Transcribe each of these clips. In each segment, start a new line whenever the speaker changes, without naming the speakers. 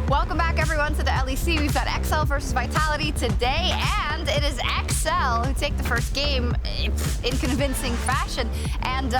Welcome back, everyone, to the LEC. We've got XL versus Vitality today, and it is XL who take the first game in convincing fashion. And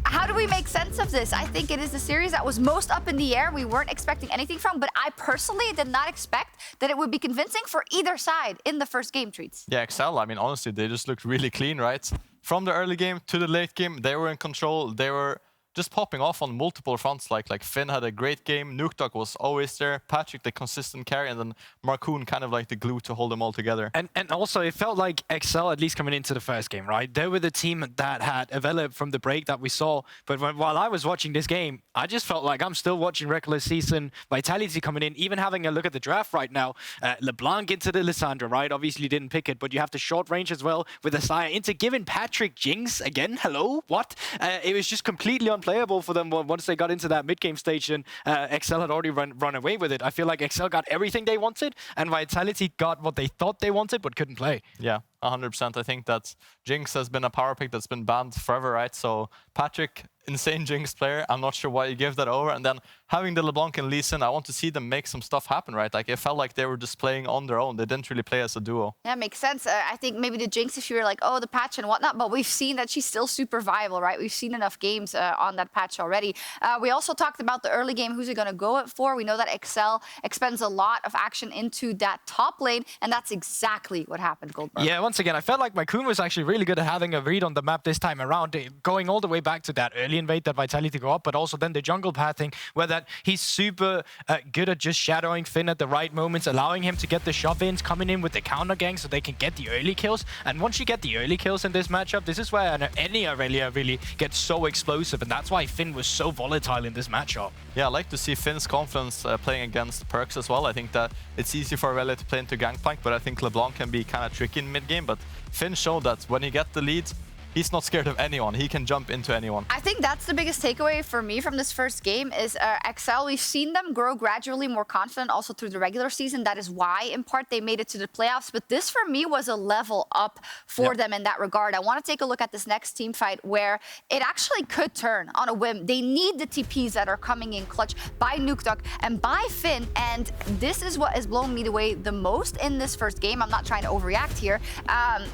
how do we make sense of this? I think it is the series that was most up in the air. We weren't expecting anything from, but I personally did not expect that it would be convincing for either side in the first game, Treatz.
Yeah, XL, I mean, honestly, they just looked really clean, right? From the early game to the late game, they were in control. They were just popping off on multiple fronts. Like Finn had a great game, Nukeduck was always there, Patrik the consistent carry, and then Markoon kind of like the glue to hold them all together.
And also it felt like XL, at least coming into the first game, right? They were the team that had developed from the break that we saw. But while I was watching this game, I just felt like I'm still watching regular season Vitality coming in, even having a look at the draft right now. LeBlanc into the Lissandra, right? Obviously didn't pick it, but you have the short range as well with Asaya into giving Patrik Jinx again. Hello? What? It was just completely unplayable for them once they got into that mid-game stage, and XL had already run away with it. I feel like XL got everything they wanted, and Vitality got what they thought they wanted, but couldn't play.
Yeah, 100%. I think that Jinx has been a power pick that's been banned forever, right? So Patrik, insane Jinx player. I'm not sure why you give that over. And then having the LeBlanc and Lee Sin, I want to see them make some stuff happen, right? Like, it felt like they were just playing on their own. They didn't really play as a duo.
Yeah, makes sense. I think maybe the Jinx, if you were like, oh, the patch and whatnot, but we've seen that she's still super viable, right? We've seen enough games on that patch already. We also talked about the early game, who's it going to go for? We know that XL expends a lot of action into that top lane, and that's exactly what happened, Guldborg.
Yeah, once again, I felt like Markoon was actually really good at having a read on the map this time around, going all the way back to that early invade that Vitality go up, but also then the jungle pathing, where that he's super good at just shadowing Finn at the right moments, allowing him to get the shove-ins, coming in with the counter gang so they can get the early kills. And once you get the early kills in this matchup, this is where any irelia really gets so explosive, and that's why Finn was so volatile in this matchup.
Yeah, I like to see Finn's confidence playing against Perkz as well. I think that it's easy for irelia to play into Gangplank, but I think LeBlanc can be kind of tricky in mid-game. But Finn showed that when he gets the lead, he's not scared of anyone. He can jump into anyone.
I think that's the biggest takeaway for me from this first game is XL. We've seen them grow gradually more confident also through the regular season. That is why, in part, they made it to the playoffs. But this, for me, was a level up for them in that regard. I want to take a look at this next team fight where it actually could turn on a whim. They need the TPs that are coming in clutch by Nukeduck and by Finn. And this is what has blown me away the most in this first game. I'm not trying to overreact here,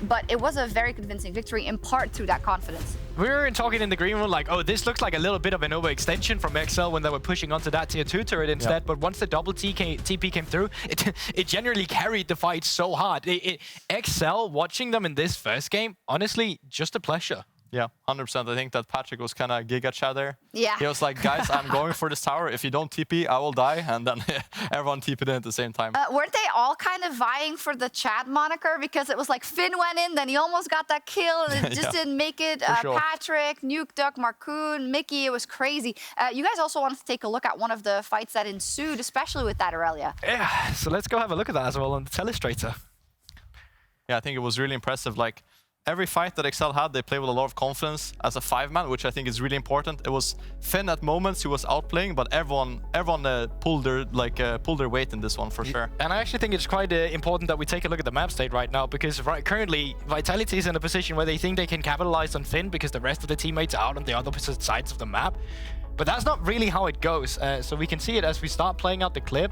but it was a very convincing victory, in part through that confidence.
We were talking in the green room like, oh, this looks like a little bit of an overextension from XL when they were pushing onto that tier 2 turret instead. But once the double TP came through, it generally carried the fight so hard. XL, watching them in this first game, honestly, just a pleasure.
Yeah, 100%. I think that Patrik was kind of Giga Chad there.
Yeah.
He was like, guys, I'm going for this tower. If you don't TP, I will die. And then everyone TP'd in at the same time.
Weren't they all kind of vying for the Chad moniker? Because it was like Finn went in, then he almost got that kill, and it just didn't make it.
Sure.
Patrik, Nukeduck, Markoon, Mikyx, it was crazy. You guys also wanted to take a look at one of the fights that ensued, especially with that irelia.
Yeah, so let's go have a look at that as well on the telestrator.
Yeah, I think it was really impressive. Like, every fight that XL had, they played with a lot of confidence as a 5-man, which I think is really important. It was Finn at moments who was outplaying, but everyone pulled their weight in this one for sure.
And I actually think it's quite important that we take a look at the map state right now, because currently Vitality is in a position where they think they can capitalize on Finn because the rest of the teammates are out on the opposite sides of the map. But that's not really how it goes. So we can see it as we start playing out the clip.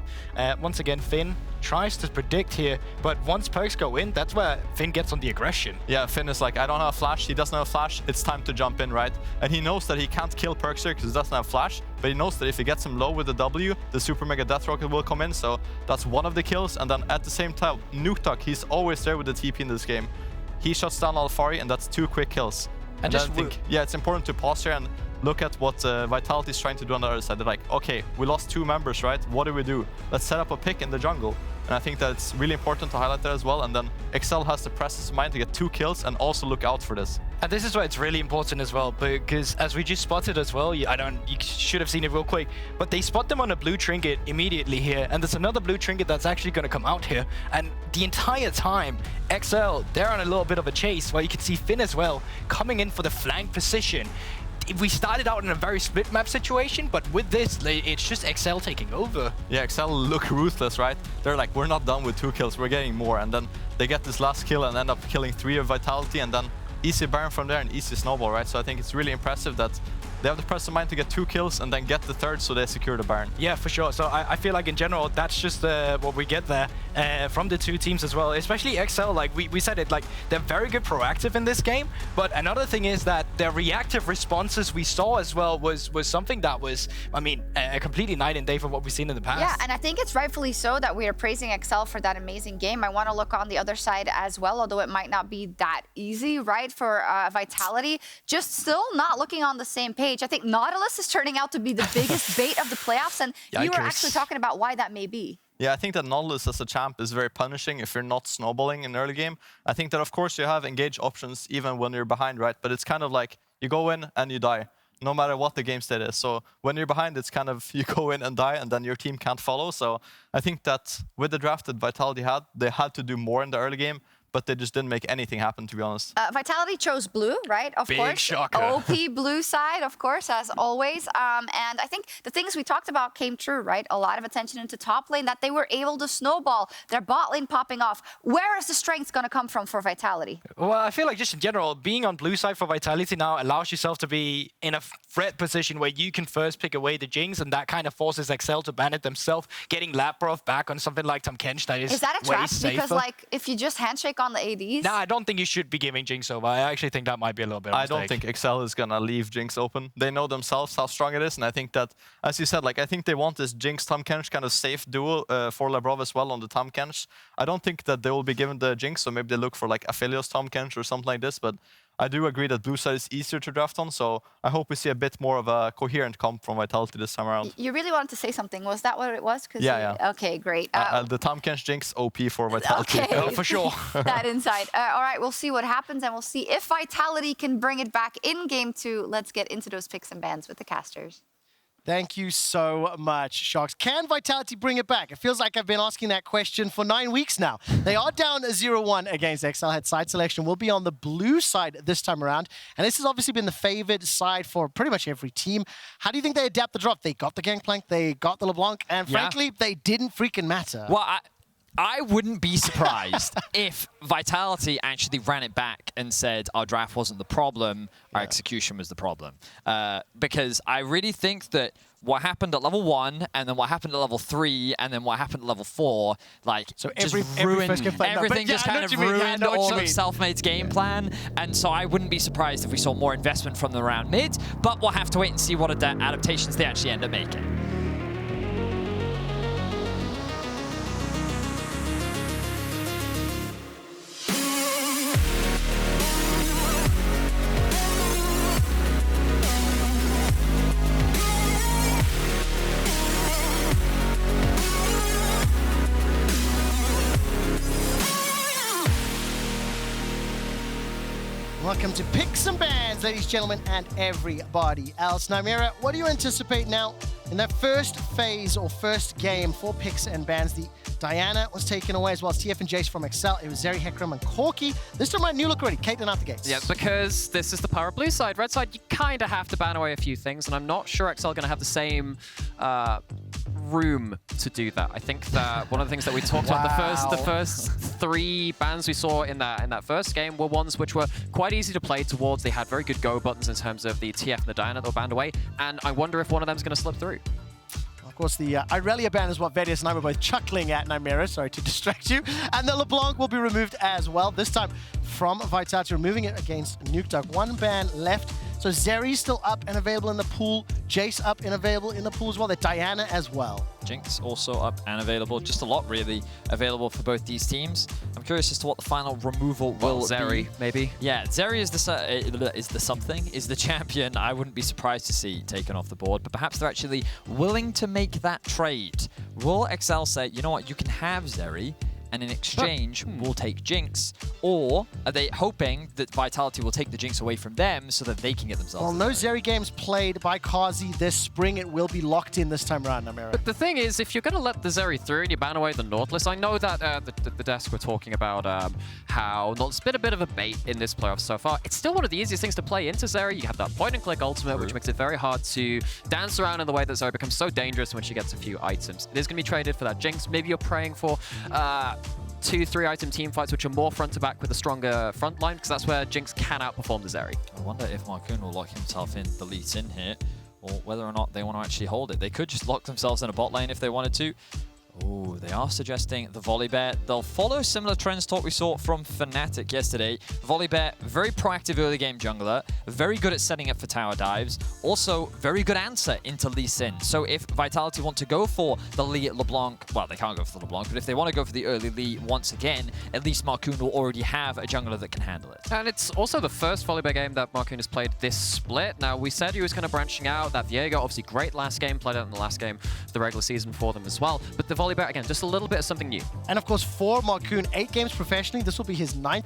Once again, Finn tries to predict here, but once Perkz go in, that's where Finn gets on the aggression.
Yeah, Finn is like, I don't have flash, he doesn't have flash, it's time to jump in, right? And he knows that he can't kill Perkz here because he doesn't have flash, but he knows that if he gets him low with the W, the Super Mega Death Rocket will come in, so that's one of the kills. And then at the same time, Nukeduck, he's always there with the TP in this game. He shuts down Alphari, and that's 2 quick kills. And I think, yeah, it's important to pause here and look at what Vitality is trying to do on the other side. They're like, okay, we lost 2 members, right? What do we do? Let's set up a pick in the jungle. And I think that's really important to highlight that as well. And then XL has the presence of mind to get 2 kills and also look out for this.
And this is why it's really important as well, because as we just spotted as well, you should have seen it real quick, but they spot them on a blue trinket immediately here, and there's another blue trinket that's actually going to come out here. And the entire time, XL, they're on a little bit of a chase, where you can see Finn as well coming in for the flank position. We started out in a very split map situation, but with this, it's just XL taking over.
Yeah, XL look ruthless, right? They're like, we're not done with 2 kills, we're getting more. And then they get this last kill and end up killing 3 of Vitality, and then easy Baron from there and easy snowball, right? So I think it's really impressive that they have the presence of mind to get 2 kills and then get the 3rd so they secure the Baron.
Yeah, for sure. So I feel like in general, that's just what we get there from the 2 teams as well. Especially XL, like we said it, like they're very good proactive in this game. But another thing is that their reactive responses we saw as well was something that was, I mean, a completely night and day from what we've seen in the past.
Yeah, and I think it's rightfully so that we are praising XL for that amazing game. I want to look on the other side as well, although it might not be that easy, right, for Vitality. Just still not looking on the same page. I think Nautilus is turning out to be the biggest bait of the playoffs, and you were actually talking about why that may be.
Yeah, I think that Nautilus as a champ is very punishing if you're not snowballing in early game. I think that, of course, you have engage options even when you're behind, right? But it's kind of like you go in and you die, no matter what the game state is. So when you're behind, it's kind of you go in and die, and then your team can't follow. So I think that with the draft that Vitality had, they had to do more in the early game, but they just didn't make anything happen, to be honest.
Vitality chose blue, right? Of
Big
course.
shocker.
OP blue side, of course, as always. And I think the things we talked about came true, right? A lot of attention into top lane, that they were able to snowball, their bot lane popping off. Where is the strength going to come from for Vitality?
Well, I feel like just in general, being on blue side for Vitality now allows yourself to be in a threat position where you can first pick away the Jinx, and that kind of forces XL to ban it themselves, getting Labrov back on something like Tahm Kench that is
that a
way
trap?
safer.
Because, like, if you just handshake on the ADs...
No, I don't think you should be giving Jinx over. I actually think that might be a little bit of a
I don't think XL is going to leave Jinx open. They know themselves how strong it is, and I think that, as you said, like I think they want this Jinx Tahm Kench kind of safe duo for Labrov as well on the Tahm Kench. I don't think that they will be given the Jinx, so maybe they look for like Aphelios Tahm Kench or something like this, but I do agree that blue side is easier to draft on, so I hope we see a bit more of a coherent comp from Vitality this time around.
You really wanted to say something. Was that what it was?
Yeah.
Okay, great.
The Tahm Kench Jinx OP for Vitality.
Okay.
Oh, for sure.
That inside. All right, we'll see what happens, and we'll see if Vitality can bring it back in Game 2. Let's get into those picks and bans with the casters.
Thank you so much, Sjokz. Can Vitality bring it back? It feels like I've been asking that question for 9 weeks now. They are down 0-1 against XL. Head side selection will be on the blue side this time around. And this has obviously been the favored side for pretty much every team. How do you think they adapt the drop? They got the Gangplank, they got the LeBlanc, and frankly, they didn't freaking matter.
Well, I wouldn't be surprised if Vitality actually ran it back and said our draft wasn't the problem, our execution was the problem. Because I really think that what happened at level 1, and then what happened at level 3, and then what happened at level 4, like,
so
just
every first
everything just kind of ruined all of Selfmade's game plan. And so I wouldn't be surprised if we saw more investment from them around mid, but we'll have to wait and see what adaptations they actually end up making.
Welcome to Picks and Bans, ladies and gentlemen, and everybody else. Nymaera, what do you anticipate now in that first phase or first game for Picks and Bans? The Diana was taken away, as well as TF and Jace from XL. It was Zeri, Hecarim, and Corki. This time around, new look already. Caitlyn out the gates.
Yeah, because this is the power of blue side. Red side, you kind of have to ban away a few things, and I'm not sure XL are going to have the same room to do that. I think that one of the things that we talked about, the first 3 bans we saw in that first game were ones which were quite easy to play towards. They had very good go buttons in terms of the TF and the Diana that were banned away, and I wonder if one of them is going to slip through.
Of course, the Irelia ban is what Vedius and I were both chuckling at, Nymaera, sorry to distract you. And the LeBlanc will be removed as well, this time from Vitality, removing it against Nukeduck. 1 ban left. So Zeri's still up and available in the pool. Jace up and available in the pool as well. The Diana as well.
Jinx also up and available. Just a lot really available for both these teams. I'm curious as to what the final removal will
Zeri,
be.
maybe.
Yeah, Zeri is the champion. I wouldn't be surprised to see taken off the board, but perhaps they're actually willing to make that trade. Will XL say, you know what, you can have Zeri, and in exchange, we'll take Jinx? Or are they hoping that Vitality will take the Jinx away from them so that they can get themselves?
Well, no Zeri games played by Carzzy this spring. It will be locked in this time around, Nymaera.
But the thing is, if you're going to let the Zeri through and you ban away the Nautilus, I know that the desk were talking about how Nautilus has been a bit of a bait in this playoff so far. It's still one of the easiest things to play into Zeri. You have that point-and-click ultimate, which makes it very hard to dance around in the way that Zeri becomes so dangerous when she gets a few items. It is going to be traded for that Jinx. Maybe you're praying for 2-3 item team fights which are more front to back with a stronger front line, because that's where Jinx can outperform the Zeri.
I wonder if Markoon will lock himself in the lead in here, or whether or not they want to actually hold it. They could just lock themselves in a bot lane if they wanted to. Oh, they are suggesting the Volibear. They'll follow similar trends to what we saw from Fnatic yesterday. Volibear, very proactive early game jungler, very good at setting up for tower dives, also very good answer into Lee Sin. So if Vitality want to go for the Lee LeBlanc, well, they can't go for the LeBlanc, but if they want to go for the early Lee once again, at least Markoon will already have a jungler that can handle it.
And it's also the first Volibear game that Markoon has played this split. Now, we said he was kind of branching out. That Viego, obviously great last game, played out in the last game of the regular season for them as well. But the Volibear, again, just a little bit of something new.
And of course, for Markoon, 8 games professionally, this will be his 9th.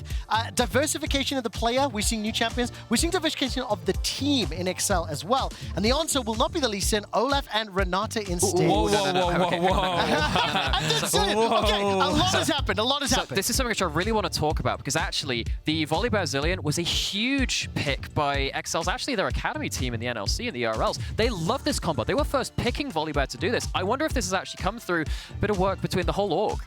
Diversification of the player, we're seeing new champions. We're seeing diversification of the team in XL as well. And the answer will not be the Lee Sin, Olaf and Renata instead.
Whoa.
I'm just saying. Okay, a lot has happened. A lot has happened.
This is something which I really want to talk about, because actually, the Volibear Zilean was a huge pick by XL's, actually their academy team in the NLC and the ERLs. They love this combo. They were first picking Volibear to do this. I wonder if this has actually come through a bit of work between the whole org.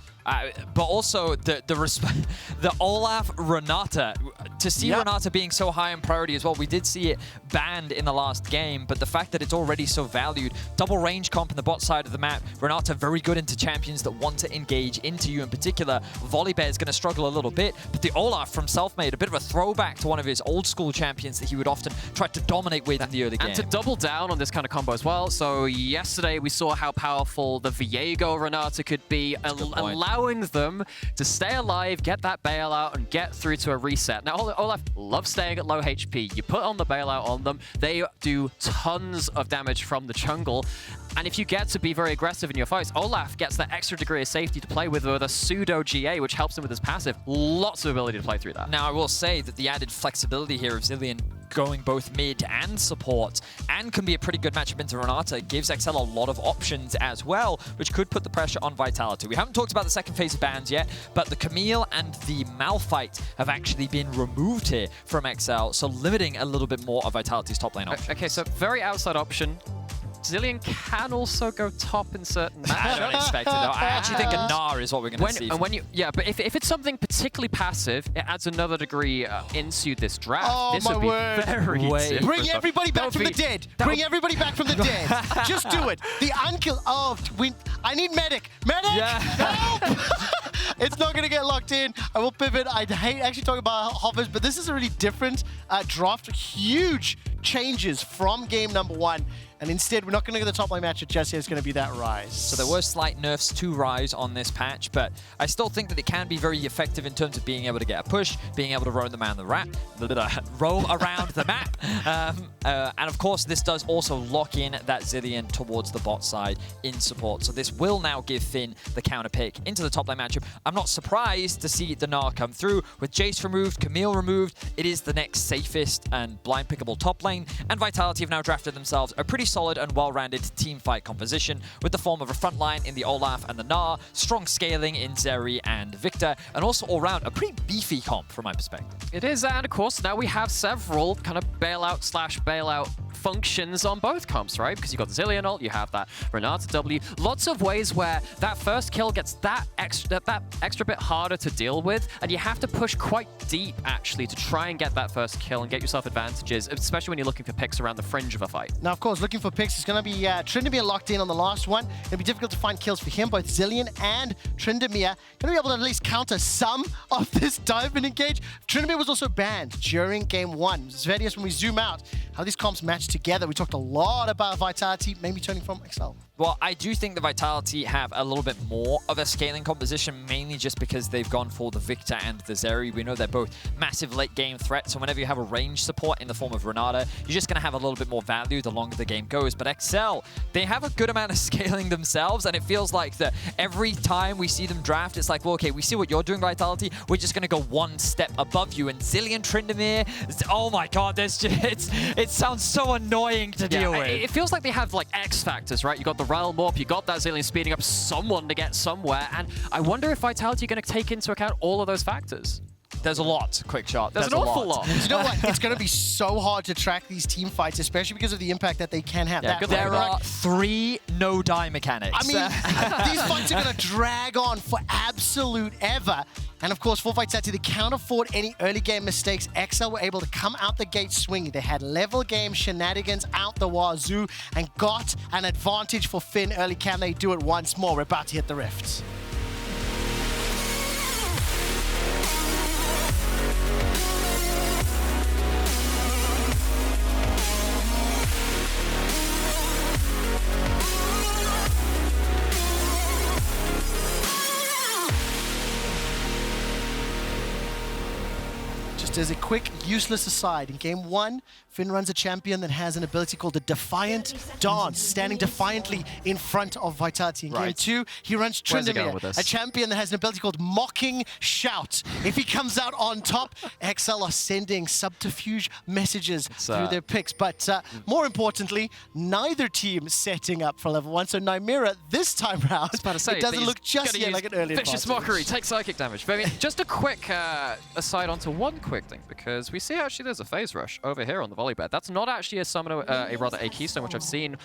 But also the Olaf Renata, to see Renata being so high in priority as well. We did see it banned in the last game, but the fact that it's already so valued, double range comp in the bot side of the map, Renata very good into champions that want to engage into you in particular. Volibear is going to struggle a little bit, but the Olaf from Selfmade, a bit of a throwback to one of his old school champions that he would often try to dominate with in the early game.
And to double down on this kind of combo as well, so yesterday we saw how powerful the Viego Renata could be, allowing them to stay alive, get that bailout, and get through to a reset. Now, Olaf loves staying at low HP. You put on the bailout on them, they do tons of damage from the jungle. And if you get to be very aggressive in your fights, Olaf gets that extra degree of safety to play with a pseudo GA, which helps him with his passive. Lots of ability to play through that.
Now, I will say that the added flexibility here of Zilean going both mid and support, and can be a pretty good matchup into Renata, gives XL a lot of options as well, which could put the pressure on Vitality. We haven't talked about the second phase of bans yet, but the Camille and the Malphite have actually been removed here from XL, so limiting a little bit more of Vitality's top lane options.
Okay, so very outside option. Zilean can also go top in certain matchups.
I don't expect it though. I actually think a Gnar is what we're going to see.
But if it's something particularly passive, it adds another degree into this draft.
Oh,
this
my
would be
word.
very different.
Bring everybody back from the dead. Bring everybody back from the dead. Just do it. The unkill. Oh, I need medic. Medic!
Yeah.
Help! It's not going to get locked in. I will pivot. I hate actually talking about hovers, but this is a really different draft. Huge changes from game number 1. And instead, we're not going to go to the top lane matchup just yet. It's going to be that Ryze.
So there were slight nerfs to Ryze on this patch, but I still think that it can be very effective in terms of being able to get a push, being able to roam around the map. And of course, this does also lock in that Zilean towards the bot side in support. So this will now give Finn the counter pick into the top lane matchup. I'm not surprised to see the Gnar come through. With Jace removed, Camille removed, it is the next safest and blind pickable top lane. And Vitality have now drafted themselves a pretty solid and well-rounded team fight composition with the form of a front line in the Olaf and the Gnar, strong scaling in Zeri and Viktor, and also all-round a pretty beefy comp from my perspective.
It is, and of course, now we have several kind of bailout functions on both comps, right? Because you've got the Zilean ult, you have that Renata W. Lots of ways where that first kill gets that extra bit harder to deal with, and you have to push quite deep, actually, to try and get that first kill and get yourself advantages, especially when you're looking for picks around the fringe of a fight.
Now, of course, looking for picks is going to be Tryndamere locked in on the last one. It'll be difficult to find kills for him. Both Zilean and Tryndamere going to be able to at least counter some of this dive and engage. Tryndamere was also banned during game 1. Vedius, when we zoom out, how these comps match together. We talked a lot about Vitality, maybe turning from XL.
Well, I do think the Vitality have a little bit more of a scaling composition, mainly just because they've gone for the Viktor and the Zeri. We know they're both massive late-game threats, so whenever you have a range support in the form of Renata, you're just going to have a little bit more value the longer the game goes. But XL, they have a good amount of scaling themselves, and it feels like that every time we see them draft, it's like, well, okay, we see what you're doing, Vitality, we're just going to go one step above you. And Zilean, Tryndamere, oh my god, there's just, it sounds so annoying to deal with.
It feels like they have like X factors, right? You got the realm up, you got that Zilean speeding up someone to get somewhere, and I wonder if Vitality are going to take into account all of those factors.
There's a lot, Quickshot.
There's an awful lot.
You know what? It's going to be so hard to track these team fights, especially because of the impact that they can have.
Yeah, there are 3 no die mechanics.
I mean, these fights are going to drag on for absolute ever. And of course, for Vitality, they can't afford any early game mistakes. XL were able to come out the gate swinging. They had level game shenanigans out the wazoo and got an advantage for Finn early. Can they do it once more? We're about to hit the rifts. As a quick, useless aside, in game 1, Finn runs a champion that has an ability called the Defiant Dance, standing defiantly in front of Vitality. In game 2, he runs Tryndamere, a champion that has an ability called Mocking Shout. If he comes out on top, XL are sending subterfuge messages through their picks. But more importantly, neither team setting up for level 1. So Nymaera, this time round, it doesn't look just yet like an early
Vicious
advantage.
Mockery, take psychic damage. But I mean, just a quick aside onto one quick thing, because we see actually there's a phase rush over here on the Volibear. That's not actually a summoner, a keystone, which I've seen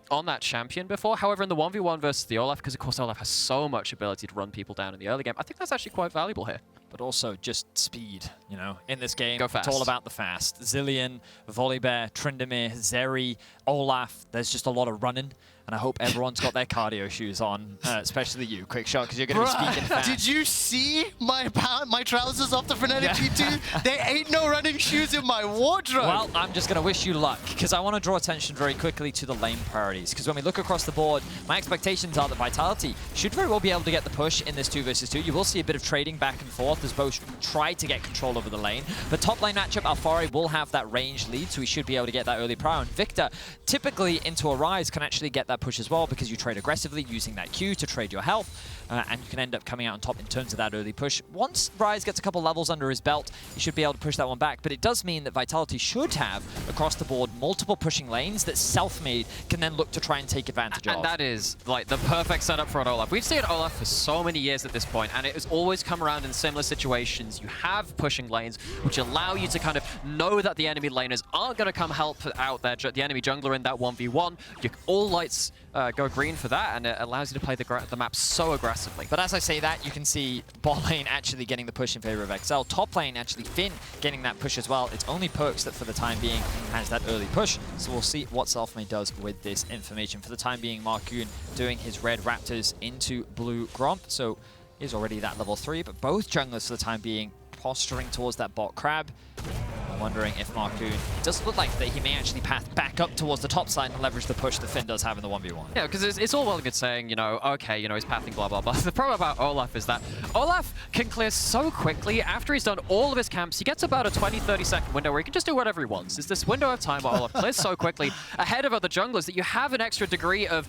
on that champion before. However, in the 1v1 versus the Olaf, because of course Olaf has so much ability to run people down in the early game, I think that's actually quite valuable here.
But also just speed, you know, in this game.
Go fast.
It's all about the fast. Zilean, Volibear, Tryndamere, Zeri, Olaf, there's just a lot of running. And I hope everyone's got their cardio shoes on, especially you, Quickshot, because you're going to be speaking fast.
Did you see my trousers off the Frenetic G2? There ain't no running shoes in my wardrobe.
Well, I'm just going to wish you luck, because I want to draw attention very quickly to the lane priorities. Because when we look across the board, my expectations are that Vitality should very well be able to get the push in this 2 versus 2. You will see a bit of trading back and forth as both try to get control over the lane. But top lane matchup, Alphari will have that range lead, so he should be able to get that early prior. And Viktor, typically into a Ryze, can actually get that push as well, because you trade aggressively using that Q to trade your health, and you can end up coming out on top in terms of that early push. Once Ryze gets a couple levels under his belt, he should be able to push that one back, but it does mean that Vitality should have, across the board, multiple pushing lanes that Selfmade can then look to try and take advantage of.
And that is like the perfect setup for an Olaf. We've seen Olaf for so many years at this point, and it has always come around in similar situations. You have pushing lanes, which allow you to kind of know that the enemy laners aren't going to come help out the enemy jungler in that 1v1. All lights go green for that, and it allows you to play the map so aggressively.
But as I say that, you can see bot lane actually getting the push in favor of XL. Top lane, actually, Finn getting that push as well. It's only Perkz that, for the time being, has that early push. So we'll see what Selfmade does with this information. For the time being, Markoon doing his red Raptors into blue Gromp. So he's already that level 3, but both junglers, for the time being, posturing towards that bot crab. I'm wondering if Markoon, it does look like that he may actually path back up towards the top side and leverage the push that Finn does have in the 1v1.
Yeah, because it's all well and good saying, you know, okay, you know, he's pathing, blah, blah, blah. The problem about Olaf is that Olaf can clear so quickly. After he's done all of his camps, he gets about a 20-30 second window where he can just do whatever he wants. It's this window of time where Olaf clears so quickly ahead of other junglers that you have an extra degree of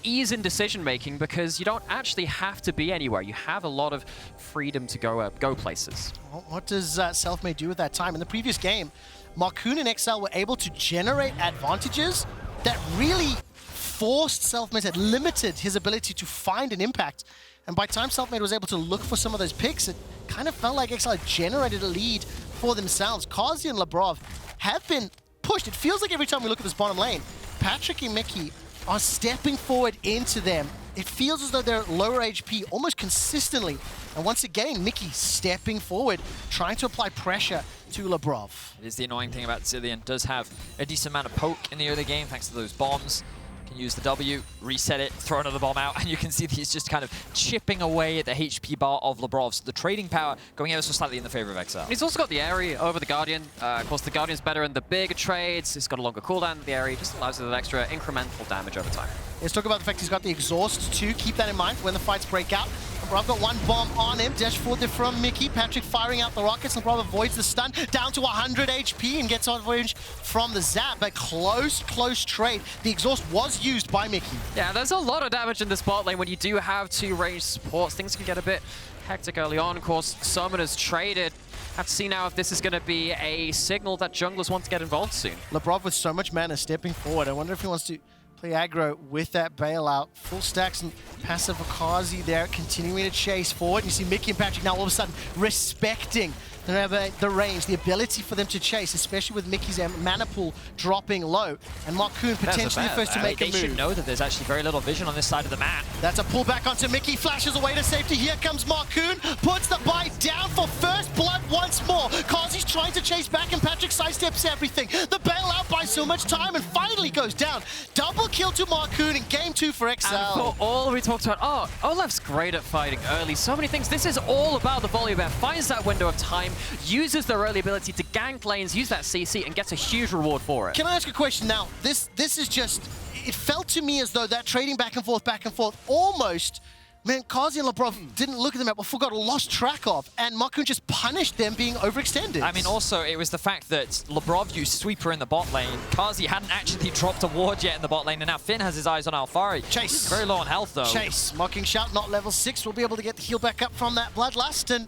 ease in decision-making, because you don't actually have to be anywhere. You have a lot of freedom to go places.
Well, what does Selfmade do with that time? In the previous game, Markoon and XL were able to generate advantages that really forced Selfmade, had limited his ability to find an impact. And by the time Selfmade was able to look for some of those picks, it kind of felt like XL had generated a lead for themselves. Carzzy and Labrov have been pushed. It feels like every time we look at this bottom lane, Patrik and Mikyx are stepping forward into them. It feels as though they're lower HP almost consistently. And once again, Mikyx stepping forward, trying to apply pressure to Labrov.
It is the annoying thing about Zilean. Does have a decent amount of poke in the early game thanks to those bombs. Can use the W, reset it, throw another bomb out, and you can see that he's just kind of chipping away at the HP bar of Labrov. So the trading power going ever so slightly in the favor of XL.
He's also got the area over the Guardian. Of course, the Guardian's better in the bigger trades. It's got a longer cooldown than the area. Just allows it an extra incremental damage over time.
Let's talk about the fact he's got the exhaust too. Keep that in mind when the fights break out. Labrov got one bomb on him. Dash forward there from Mikyx. Patrik firing out the rockets. Labrov avoids the stun. Down to 100 HP and gets on range from the zap. But close trade. The exhaust was used by Mikyx.
Yeah, there's a lot of damage in this bot lane when you do have two ranged supports. Things can get a bit hectic early on. Of course, Summoners traded. Have to see now if this is going to be a signal that junglers want to get involved soon.
Labrov with so much mana stepping forward. I wonder if he wants to play aggro with that bailout. Full stacks and passive for Carzzy there, continuing to chase forward. You see Mikyx and Patrik now all of a sudden respecting the range, the ability for them to chase, especially with Mikyx and mana pool dropping low, and Markoon potentially first to make a move.
They should know that there's actually very little vision on this side of the map.
That's a pullback onto Mikyx, flashes away to safety. Here comes Markoon, puts the bite down for first blood once more. Carzzy's trying to chase back and Patrik sidesteps everything. The bailout buys so much time and finally goes down. Double kill to Markoon in game 2 for XL.
And for all we talked about, Olaf's great at fighting early. So many things. This is all about the Volibear. Finds that window of time, uses their early ability to gank lanes, use that CC, and gets a huge reward for it.
Can I ask a question now? This is just... It felt to me as though that trading back and forth, almost... Man, Carzzy and Labrov didn't look at the map or forgot or lost track of, and Markoon just punished them being overextended.
I mean, also, it was the fact that Labrov used Sweeper in the bot lane. Carzzy hadn't actually dropped a ward yet in the bot lane, and now Finn has his eyes on Alphari.
Chase.
Very low on health, though.
Chase. Mocking Shout, not level 6. We'll be able to get the heal back up from that Bloodlust, and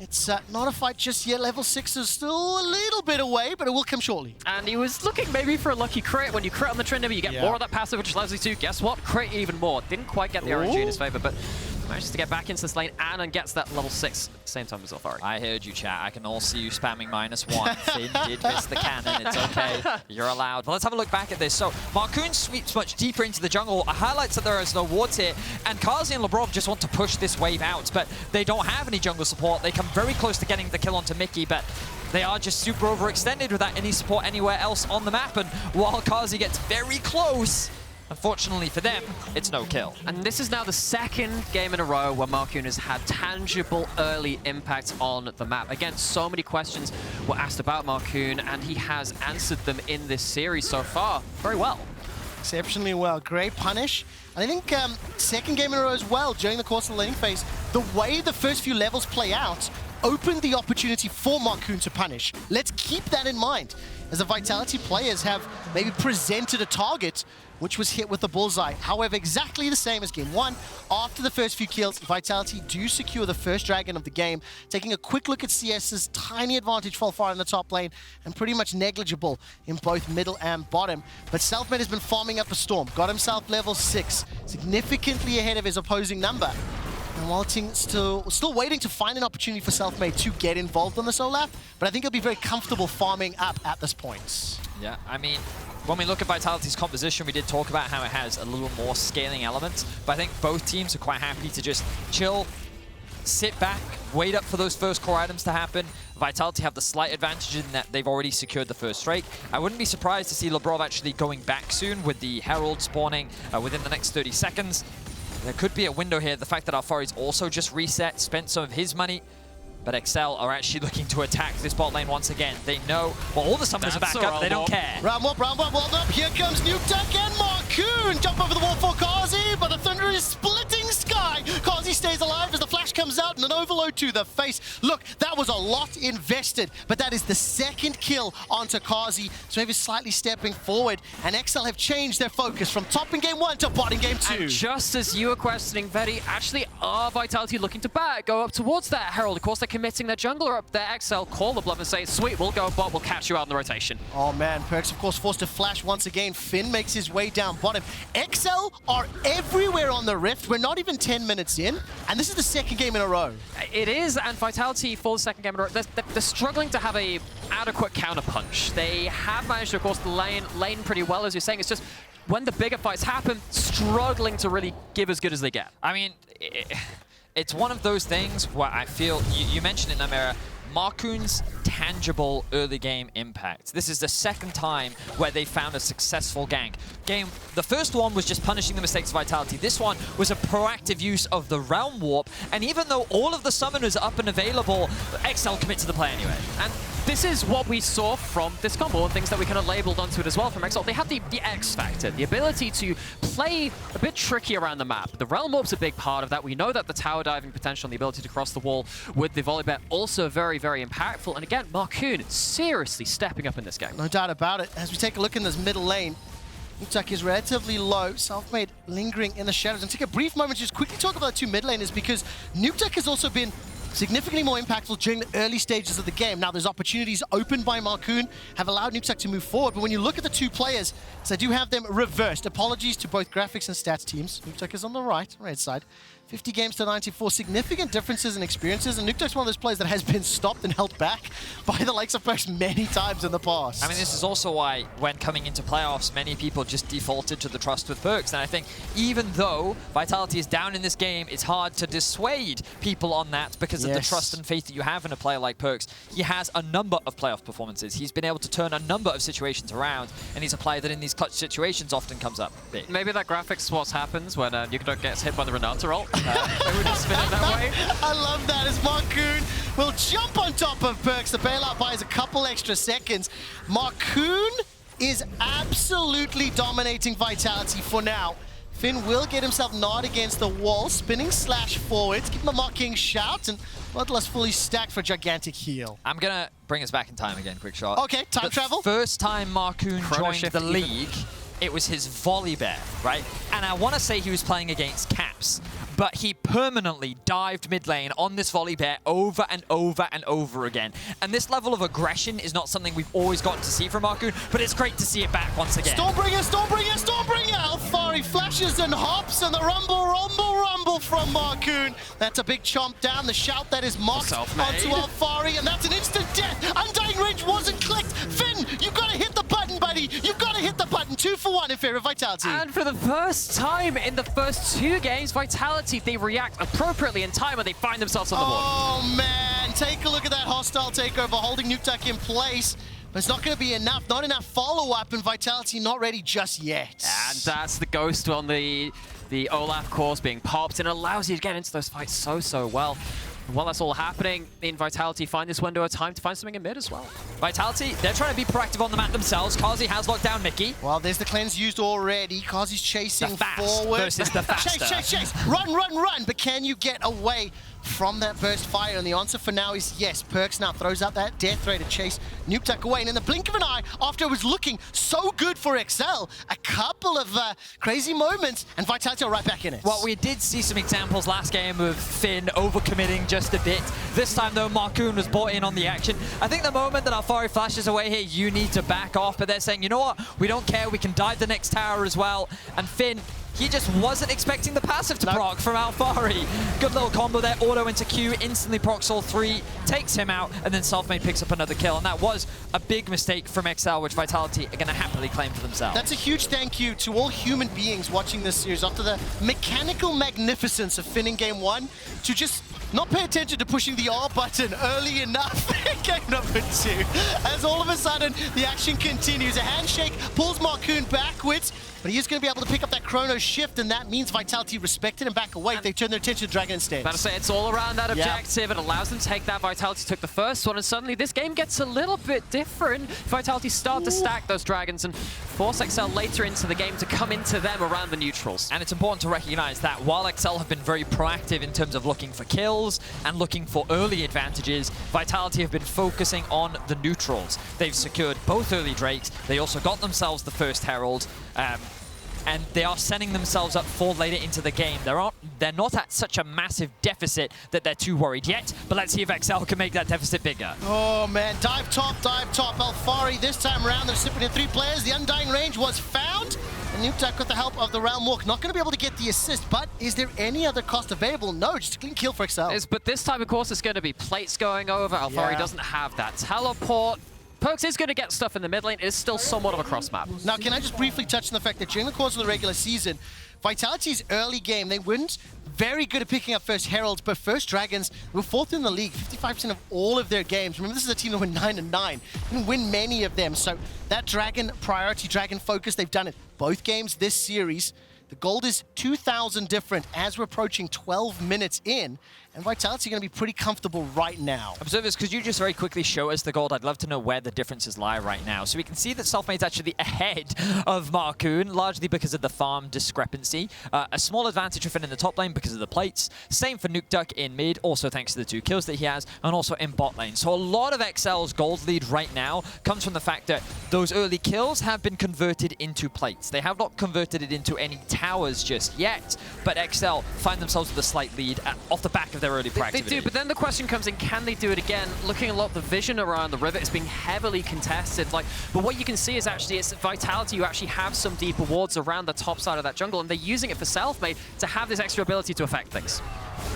it's not a fight just yet. Level 6 is still a little bit away, but it will come shortly.
And he was looking maybe for a lucky crit. When you crit on the Tryndamere, you get more of that passive, which allows you to, guess what? Crit even more. Didn't quite get the RNG in his favor, but manages to get back into this lane and gets that level 6 at the same time as Alphari.
I heard you, chat. I can all see you spamming -1. Finn did miss the cannon. It's okay. You're allowed. But let's have a look back at this. So Markoon sweeps much deeper into the jungle. Highlights that there is no wards here. And Carzzy and Labrov just want to push this wave out. But they don't have any jungle support. They come very close to getting the kill onto Mikyx, but they are just super overextended without any support anywhere else on the map. And while Carzzy gets very close, unfortunately for them, it's no kill.
And this is now the second game in a row where Markoon has had tangible early impact on the map. Again, so many questions were asked about Markoon, and he has answered them in this series so far very well.
Exceptionally well. Great punish. And I think second game in a row as well, during the course of the laning phase, the way the first few levels play out opened the opportunity for Markoon to punish. Let's keep that in mind, as the Vitality players have maybe presented a target which was hit with the bullseye. However, exactly the same as game 1. After the first few kills, Vitality do secure the first dragon of the game, taking a quick look at CS's tiny advantage for Alphari in the top lane, and pretty much negligible in both middle and bottom. But Selfmade has been farming up a storm, got himself level 6, significantly ahead of his opposing number. And Walting still waiting to find an opportunity for Selfmade to get involved on this Olaf, but I think he'll be very comfortable farming up at this point.
Yeah, I mean, when we look at Vitality's composition, we did talk about how it has a little more scaling elements, but I think both teams are quite happy to just chill, sit back, wait up for those first core items to happen. Vitality have the slight advantage in that they've already secured the first Drake. I wouldn't be surprised to see Labrov actually going back soon with the Herald spawning within the next 30 seconds. There could be a window here. The fact that Alphari's also just reset, spent some of his money, but XL are actually looking to attack this bot lane once again. They know, well, all the summoners are back up, they don't care.
Round one, walled up. Here comes Nukeduck and Markoon. Jump over the wall for Carzzy, but the thunder is splitting sky. Carzzy stays alive as the flash comes out and an overload to the face. Look, that was a lot invested, but that is the second kill onto Carzzy. So maybe slightly stepping forward, and XL have changed their focus from top in game 1 to bot in game 2.
And just as you were questioning, Vedi, actually are Vitality looking to go up towards that Herald. Of course, they're committing their jungler up there. XL call the bluff and say, sweet, we'll go bot, we'll catch you out in the rotation.
Oh man, Perkz of course forced to flash once again. Finn makes his way down bottom. XL are everywhere on the Rift. We're not even 10 minutes in, and this is the second game in a row.
It is, and Vitality for the second game in a row, they're struggling to have a adequate counterpunch. They have managed to, of course, lane pretty well, as you're saying. It's just when the bigger fights happen, struggling to really give as good as they get.
I mean, it's one of those things where I feel, you mentioned it, Nymaera, Markoon's tangible early game impact. This is the second time where they found a successful gank. The first one was just punishing the mistakes of Vitality. This one was a proactive use of the Realm Warp, and even though all of the summoners are up and available, XL commit to the play anyway.
And this is what we saw from this combo, and things that we kind of labeled onto it as well from XL. They have the X factor, the ability to play a bit tricky around the map. The Realm Warp's a big part of that. We know that the tower diving potential and the ability to cross the wall with the Volibear also very, very impactful. And again, Markoon seriously stepping up in this game.
No doubt about it. As we take a look in this middle lane, Nukeduck is relatively low. Selfmade lingering in the shadows. And take a brief moment to just quickly talk about the two mid laners, because Nukeduck has also been significantly more impactful during the early stages of the game. Now, there's opportunities opened by Markoon, have allowed Nukeduck to move forward, but when you look at the two players, so I do have them reversed. Apologies to both graphics and stats teams. Nukeduck is on the right side. 50 games to 94, significant differences in experiences, and Nukeduck's one of those players that has been stopped and held back by the likes of Perkz many times in the past.
I mean, this is also why, when coming into playoffs, many people just defaulted to the trust with Perkz. And I think even though Vitality is down in this game, it's hard to dissuade people on that because of the trust and faith that you have in a player like Perkz. He has a number of playoff performances. He's been able to turn a number of situations around, and he's a player that in these clutch situations often comes up big.
Maybe that graphics what happens when Nukeduck gets hit by the Renata ult. They would just spin it that way.
I love that as Markoon will jump on top of Perkz. The bailout buys a couple extra seconds. Markoon is absolutely dominating Vitality for now. Finn will get himself gnawed against the wall, spinning slash forwards, give him a mocking shout, and Bloodlust fully stacked for a gigantic heal.
I'm going to bring us back in time again, Quickshot.
Okay, time travel.
First time Markoon joined the league, it was his Volibear, right? And I want to say he was playing against Caps, but he permanently dived mid lane on this Volibear over and over and over again. And this level of aggression is not something we've always gotten to see from Markoon, but it's great to see it back once again.
Stormbringer, Stormbringer, Stormbringer! Alphari flashes and hops, and the rumble, rumble, rumble from Markoon. That's a big chomp down, the shout that is mocked onto Alphari, and that's an instant death. Undying range wasn't clicked. Finn, you've got to hit the button, buddy. You've got to hit the button. 2 for 1 in favor of Vitality.
And for the first time in the first 2 games, Vitality, they react appropriately in time and they find themselves on the board.
Oh man, take a look at that hostile takeover, holding Nukeduck in place. But it's not going to be enough, not enough follow-up, and Vitality not ready just yet.
And that's the ghost on the Olaf course being popped, and it allows you to get into those fights so well. And while that's all happening, in Vitality find this window of time to find something in mid as well.
Vitality, they're trying to be proactive on the map themselves. Carzzy has locked down Mikyx.
Well, there's the cleanse used already. Carzzy's chasing forward.
Versus the faster.
Chase! Run! But can you get away from that burst fire? And the answer for now is yes. Perkz now throws out that death ray to chase Nukeduck away. And in the blink of an eye, after it was looking so good for XL, a couple of crazy moments, and Vitality are right back in it.
Well, we did see some examples last game of Finn overcommitting just a bit. This time, though, Markoon was bought in on the action. I think the moment that Alphari flashes away here, you need to back off. But they're saying, you know what? We don't care. We can dive the next tower as well. And Finn, he just wasn't expecting the passive to proc from Alphari. Good little combo there, auto into Q, instantly procs all 3, takes him out, and then Selfmade picks up another kill. And that was a big mistake from XL, which Vitality are going to happily claim for themselves.
That's a huge thank you to all human beings watching this series after the mechanical magnificence of Finn in Game 1 to just not pay attention to pushing the R button early enough in game number 2. As all of a sudden, the action continues. A handshake pulls Markoon backwards, but he is going to be able to pick up that chrono shift, and that means Vitality respect it and back away. They turn their attention to Dragon instead.
About to say, it's all around that objective. It allows them to take that. Vitality took the first one, and suddenly this game gets a little bit different. Vitality start to stack those dragons and force XL later into the game to come into them around the neutrals.
And it's important to recognize that while XL have been very proactive in terms of looking for kills and looking for early advantages, Vitality have been focusing on the neutrals. They've secured both early Drakes. They also got themselves the first Herald. And they are setting themselves up for later into the game. They're not at such a massive deficit that they're too worried yet, but let's see if XL can make that deficit bigger.
Oh man, dive top. Alphari this time around, they're sipping in 3 players. The Undying range was found. And Nukeduck with the help of the Realm Walk, not going to be able to get the assist, but is there any other cost available? No, just a clean kill for XL.
But this time, of course, it's going to be plates going over. Alphari doesn't have that teleport. Perkz is going to get stuff in the mid lane. It is still somewhat of a cross map.
Now, can I just briefly touch on the fact that during the course of the regular season, Vitality's early game, they weren't very good at picking up first Heralds, but first Dragons were 4th in the league, 55% of all of their games. Remember, this is a team that went 9-9. Didn't win many of them, so that Dragon priority, Dragon focus, they've done it both games this series. The gold is 2,000 different as we're approaching 12 minutes in, and Vitality are going to be pretty comfortable right now.
Observers, could you just very quickly show us the gold? I'd love to know where the differences lie right now. So we can see that Selfmade's actually ahead of Markoon, largely because of the farm discrepancy. A small advantage for Finn in the top lane because of the plates. Same for Nukeduck in mid, also thanks to the 2 kills that he has, and also in bot lane. So a lot of XL's gold lead right now comes from the fact that those early kills have been converted into plates. They have not converted it into any towers just yet, but XL find themselves with a slight lead off the back of their early proactivity.
They do, but then the question comes in, can they do it again? Looking a lot, the vision around the Rivet is being heavily contested. But what you can see is actually it's Vitality who actually have some deeper wards around the top side of that jungle, and they're using it for Selfmade to have this extra ability to affect things.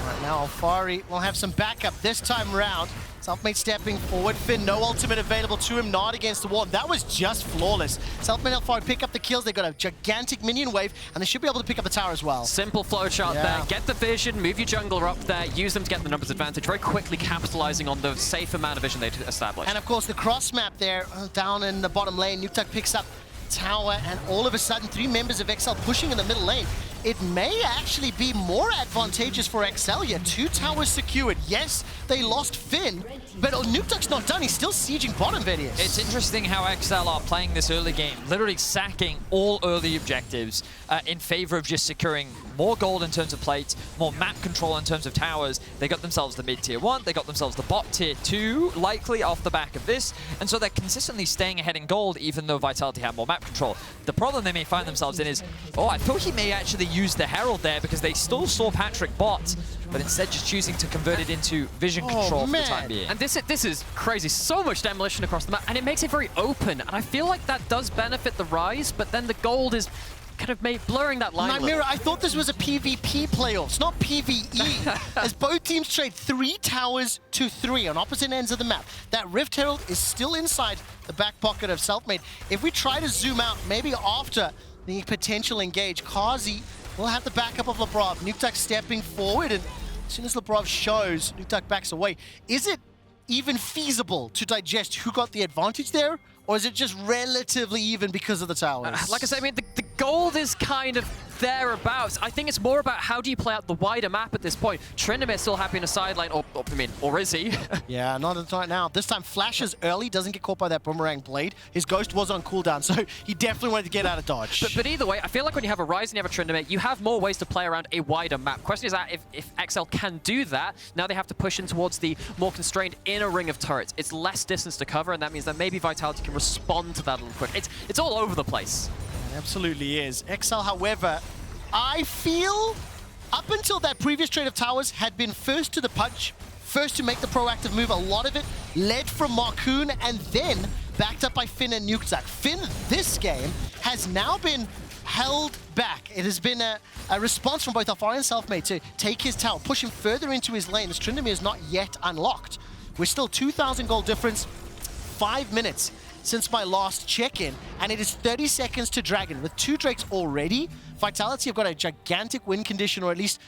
Right now, Alphari will have some backup this time round. Selfmade stepping forward. Finn, no ultimate available to him, not against the wall. That was just flawless. Selfmade and Alphari pick up the kills. They've got a gigantic minion wave, and they should be able to pick up the tower as well.
Simple flowchart there. Get the vision, move your jungler up there, use them to get the numbers advantage, very quickly capitalizing on the safe amount of vision they'd established.
And of course, the cross map there, down in the bottom lane. Nukeduck picks up tower, and all of a sudden, 3 members of XL pushing in the middle lane. It may actually be more advantageous for XL here. 2 towers secured. Yes, they lost Finn, but Nukeduck's not done. He's still sieging bottom, Vedius.
It's interesting how XL are playing this early game, literally sacking all early objectives in favor of just securing more gold in terms of plates, more map control in terms of towers. They got themselves the mid tier 1, they got themselves the bot tier 2, likely off the back of this, and so they're consistently staying ahead in gold, even though Vitality have more map control. The problem they may find themselves in is, oh, I thought he may actually use the Herald there because they still saw Patrik bot, but instead just choosing to convert it into vision control for the time being.
And this is crazy. So much demolition across the map, and it makes it very open. And I feel like that does benefit the Ryze, but then the gold is kind of blurring that line.
Nymaera, I thought this was a PvP playoffs, not PvE, as both teams trade 3 towers to 3 on opposite ends of the map. That Rift Herald is still inside the back pocket of Selfmade. If we try to zoom out, maybe after the potential engage, Carzzy will have the backup of Labrov. Nukeduck stepping forward, and as soon as Labrov shows, Nukeduck backs away. Is it even feasible to digest who got the advantage there? Or is it just relatively even because of the towers?
Like I said, I mean, the gold is kind of thereabouts. I think it's more about how do you play out the wider map at this point. Tryndamere still happy in a sideline, or is he?
Yeah, not right now. This time flashes early, doesn't get caught by that boomerang blade. His ghost was on cooldown, so he definitely wanted to get out of dodge.
But either way, I feel like when you have a Ryze and you have a Tryndamere, you have more ways to play around a wider map. Question is that if XL can do that, now they have to push in towards the more constrained inner ring of turrets. It's less distance to cover, and that means that maybe Vitality can respond to that a little quick. It's all over the place.
It absolutely is. XL, however, I feel up until that previous trade of towers had been first to the punch, first to make the proactive move. A lot of it led from Markoon and then backed up by Finn and Nukeduck. Finn, this game, has now been held back. It has been a response from both Alphari and Selfmade to take his tower, push him further into his lane as Tryndamere is not yet unlocked. We're still 2,000 gold difference, 5 minutes since my last check-in, and it is 30 seconds to Dragon. With 2 Drakes already, Vitality have got a gigantic win condition, or at least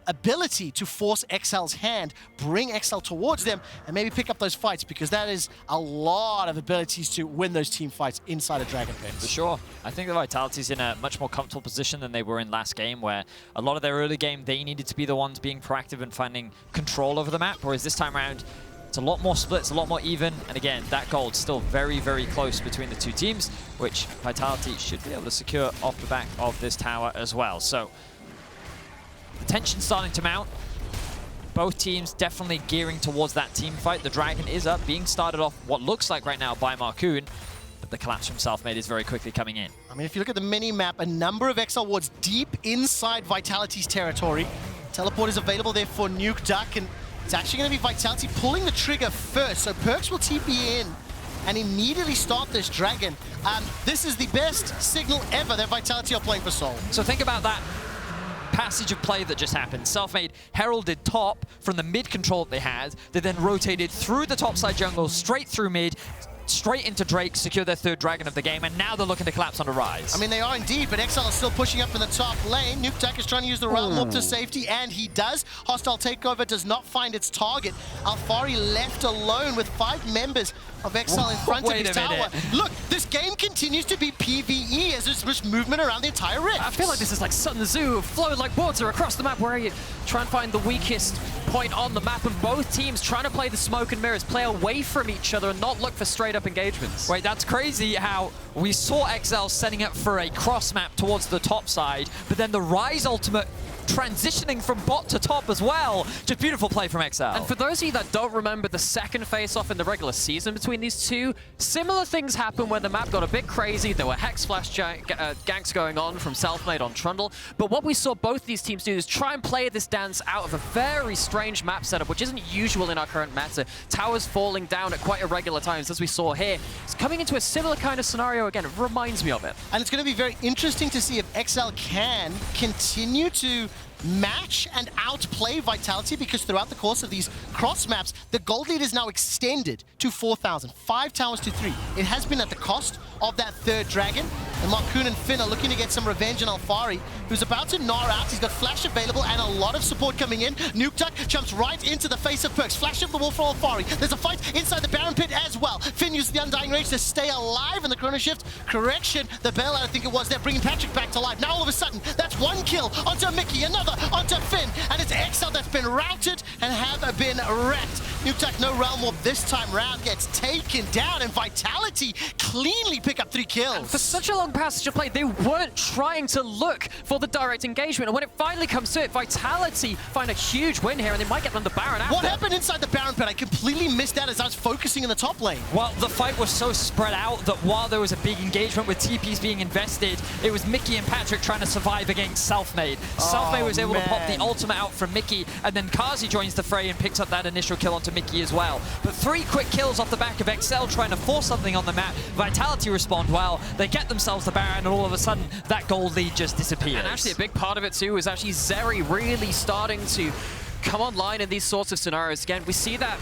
ability to force XL's hand, bring XL towards them, and maybe pick up those fights, because that is a lot of abilities to win those team fights inside a Dragon Pit.
For sure. I think the Vitality's in a much more comfortable position than they were in last game, where a lot of their early game, they needed to be the ones being proactive and finding control over the map, whereas this time around, it's a lot more split, it's a lot more even, and again, that gold's still very, very close between the 2 teams, which Vitality should be able to secure off the back of this tower as well. So, the tension's starting to mount. Both teams definitely gearing towards that team fight. The Dragon is up, being started off what looks like right now by Markoon, but the collapse from Selfmade is very quickly coming in.
I mean, if you look at the mini-map, a number of XL wards deep inside Vitality's territory. Teleport is available there for Nukeduck, and it's actually going to be Vitality pulling the trigger first. So Perkz will TP in and immediately start this Dragon. This is the best signal ever that Vitality are playing for Soul.
So think about that passage of play that just happened. Selfmade heralded top from the mid control that they had. They then rotated through the topside jungle, straight through mid, straight into Drake, secure their 3rd Dragon of the game, and now they're looking to collapse onto Ryze.
I mean, they are indeed, but XL is still pushing up in the top lane. Nukeduck is trying to use the route warp to safety, and he does. Hostile takeover does not find its target. Alphari left alone with 5 members of XL in front of his tower. Look, this game continues to be PvE as there's much movement around the entire rift.
I feel like this is like Sun Tzu, flowing like water across the map, where you try and find the weakest point on the map, and both teams trying to play the smoke and mirrors, play away from each other and not look for straight up engagements.
Wait, that's crazy how we saw XL setting up for a cross map towards the top side, but then the Ryze ultimate transitioning from bot to top as well. Just beautiful play from XL.
And for those of you that don't remember the second face-off in the regular season between these two, similar things happened when the map got a bit crazy. There were Hex Flash ganks going on from Selfmade on Trundle. But what we saw both these teams do is try and play this dance out of a very strange map setup, which isn't usual in our current meta. Towers falling down at quite irregular times, as we saw here. It's coming into a similar kind of scenario again. It reminds me of it.
And it's going to be very interesting to see if XL can continue to match and outplay Vitality, because throughout the course of these cross maps, the gold lead is now extended to 4,000, 5 towers to 3. It has been at the cost of that third dragon, and Markoon and Finn are looking to get some revenge on Alphari, who's about to Gnar out. He's got flash available and a lot of support coming in. Nukeduck jumps right into the face of Perkz. Flash up the wall for Alphari. There's a fight inside the Baron Pit as well. Finn uses the Undying Rage to stay alive in the Chrono Shift. Correction, the bailout, I think it was, they're bringing Patrik back to life. Now all of a sudden, that's one kill onto Mikyx, another onto Finn, and it's XL that's been routed and have been wrecked. Nukeduck, no Realm Warp this time round, gets taken down, and Vitality cleanly pick up 3 kills.
And for such a long passage of play, they weren't trying to look for the direct engagement, and when it finally comes to it, Vitality find a huge win here, and they might get them the Baron after.
What happened inside the Baron Pit? I completely missed that as I was focusing in the top lane.
Well, the fight was so spread out that while there was a big engagement with TPs being invested, it was Mikyx and Patrik trying to survive against Selfmade. Selfmade was able to pop the ultimate out from Mikyx, and then Carzzy joins the fray and picks up that initial kill onto Mikyx as well. But 3 quick kills off the back of XL trying to force something on the map. Vitality respond well. They get themselves the Baron, and all of a sudden, that gold lead just disappears.
And actually, a big part of it too is actually Zeri really starting to come online in these sorts of scenarios. Again, we see that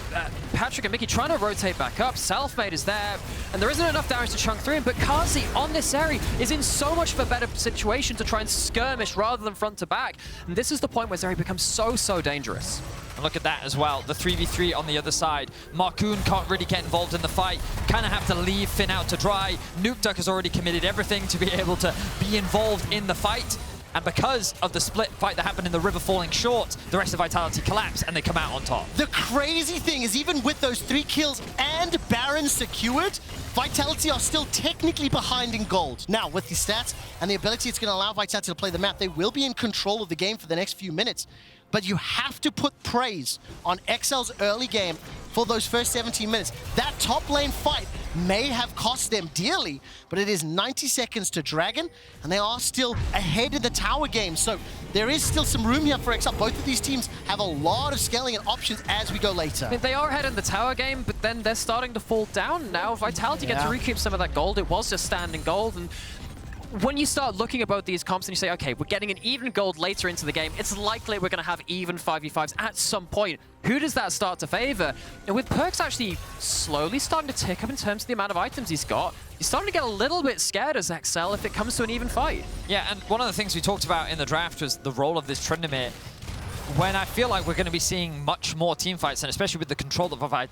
Patrik and Mikyx trying to rotate back up. Selfmade is there, and there isn't enough damage to chunk through him, but Carzzy on this Zeri is in so much of a better situation to try and skirmish rather than front to back. And this is the point where Zeri becomes so dangerous.
And look at that as well, the 3v3 on the other side. Markoon can't really get involved in the fight. Kind of have to leave Finn out to dry. Nukeduck has already committed everything to be able to be involved in the fight. And because of the split fight that happened in the river falling short, the rest of Vitality collapse and they come out on top.
The crazy thing is, even with those 3 kills and Baron secured, Vitality are still technically behind in gold. Now, with the stats and the ability it's going to allow Vitality to play the map, they will be in control of the game for the next few minutes. But you have to put praise on XL's early game for those first 17 minutes. That top lane fight may have cost them dearly, but it is 90 seconds to Dragon, and they are still ahead in the tower game. So there is still some room here for XL. Both of these teams have a lot of scaling and options as we go later.
I mean, they are ahead in the tower game, but then they're starting to fall down now. Vitality get to recoup some of that gold. It was just standing gold, and when you start looking about these comps and you say, okay, we're getting an even gold later into the game, it's likely we're going to have even 5v5s at some point. Who does that start to favor? And with Perkz actually slowly starting to tick up in terms of the amount of items he's got, you're starting to get a little bit scared as XL if it comes to an even fight.
Yeah, and one of the things we talked about in the draft was the role of this Tryndamere. When I feel like we're going to be seeing much more team fights, and especially with the control that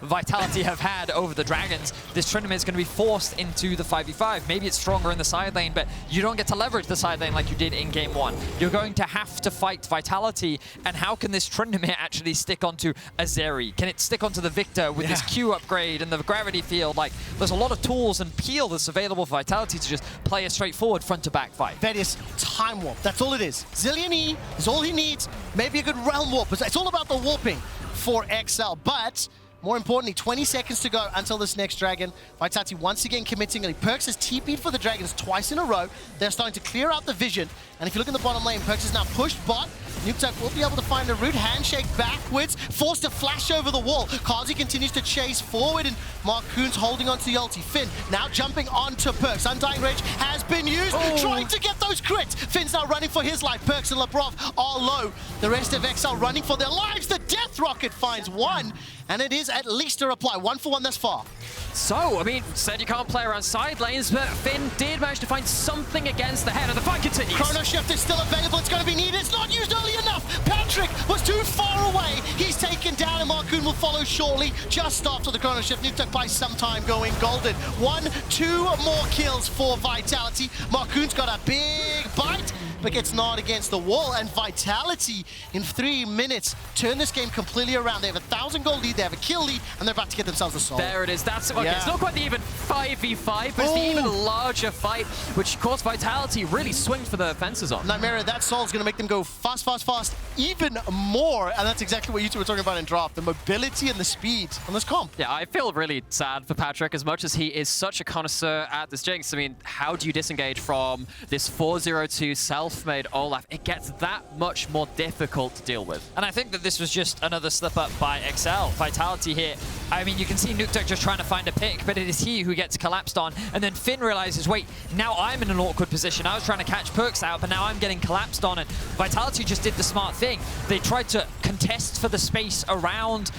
Vitality have had over the Dragons, this Tryndamere is going to be forced into the 5v5. Maybe it's stronger in the side lane, but you don't get to leverage the side lane like you did in Game 1. You're going to have to fight Vitality, and how can this Tryndamere actually stick onto a Zeri? Can it stick onto the Viktor with this Q upgrade and the gravity field? Like, there's a lot of tools and peel that's available for Vitality to just play a straightforward front-to-back fight.
Vedius, time warp, that's all it is. Zilean E is all he needs, maybe a good realm warp. It's all about the warping for XL, but more importantly, 20 seconds to go until this next dragon. Vitality once again committing. Perkz has TP'd for the dragons twice in a row. They're starting to clear out the vision, and if you look in the bottom lane, Perkz is now pushed bot. Nukeduck will be able to find a route, handshake backwards, forced to flash over the wall. Carzzy continues to chase forward, and Markoon's holding onto the ulti. Finn now jumping onto Perkz. Undying Rage has been used, trying to get those crits. Finn's now running for his life. Perkz and Labrov are low. The rest of XL running for their lives. The Death Rocket finds one, and it is at least a reply. 1 for 1 thus far.
So, I mean, said you can't play around side lanes, but Finn did manage to find something against the head, and the fight continues.
Chrono Shift is still available. It's going to be needed. It's not used early enough. Patrik was too far away. He's taken down, and Markoon will follow shortly. Just after the Chrono Shift, Nukeduck by some time going golden. 1, 2 more kills for Vitality. Markoon's got a big bite, but gets gnawed against the wall. And Vitality, in 3 minutes, turn this game completely around. They have a 1,000 gold lead, they have a kill lead, and they're about to get themselves a soul.
There it is. That's okay.
Yeah.
It's not quite the even 5v5, but it's the even larger fight, which of course Vitality really swings for the fences on.
Nymaera, that soul's going to make them go fast, fast, fast, even more. And that's exactly what you two were talking about in draft. The mobility and the speed on this comp.
Yeah, I feel really sad for Patrik as much as he is such a connoisseur at this Jinx. I mean, how do you disengage from this 4-0-2 self-made Olaf? It gets that much more difficult to deal with.
And I think that this was just another slip-up by XL. Vitality here. I mean, you can see Nukeduck just trying to find a pick, but it is he who gets collapsed on. And then Finn realizes, wait, now I'm in an awkward position. I was trying to catch Perkz out, but now I'm getting collapsed on. And Vitality just did the smart thing. They tried to contest for the space around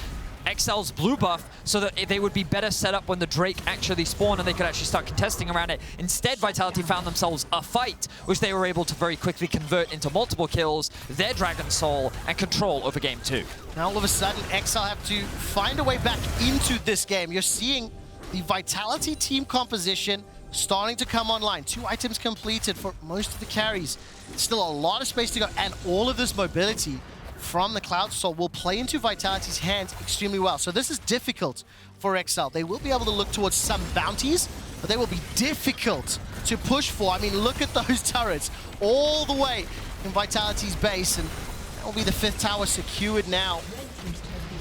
XL's blue buff so that they would be better set up when the Drake actually spawned and they could actually start contesting around it. Instead, Vitality found themselves a fight, which they were able to very quickly convert into multiple kills, their Dragon Soul, and control over game 2.
Now all of a sudden, XL have to find a way back into this game. You're seeing the Vitality team composition starting to come online. 2 items completed for most of the carries. Still a lot of space to go, and all of this mobility from the Cloud Soul will play into Vitality's hands extremely well. So this is difficult for XL. They will be able to look towards some bounties, but they will be difficult to push for. I mean, look at those turrets all the way in Vitality's base, and that will be the 5th tower secured now.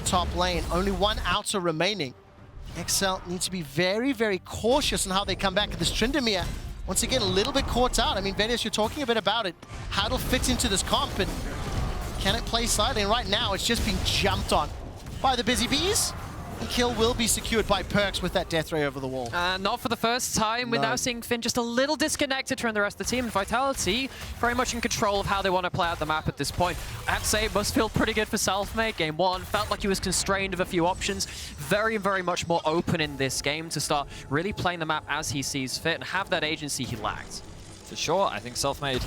Top lane, only 1 outer remaining. XL needs to be very, very cautious on how they come back at this Tryndamere. Once again, a little bit caught out. I mean, Vedius, you're talking a bit about it. How it'll fit into this comp, and can it play slightly? And right now, it's just being jumped on by the Busy Bees. And kill will be secured by Perkz with that death ray over the wall.
Not for the first time. We're now seeing Finn just a little disconnected from the rest of the team. And Vitality very much in control of how they want to play out the map at this point. I have to say, it must feel pretty good for Selfmade. Game 1 felt like he was constrained of a few options. Very, very much more open in this game to start really playing the map as he sees fit and have that agency he lacked.
For sure, I think Selfmade,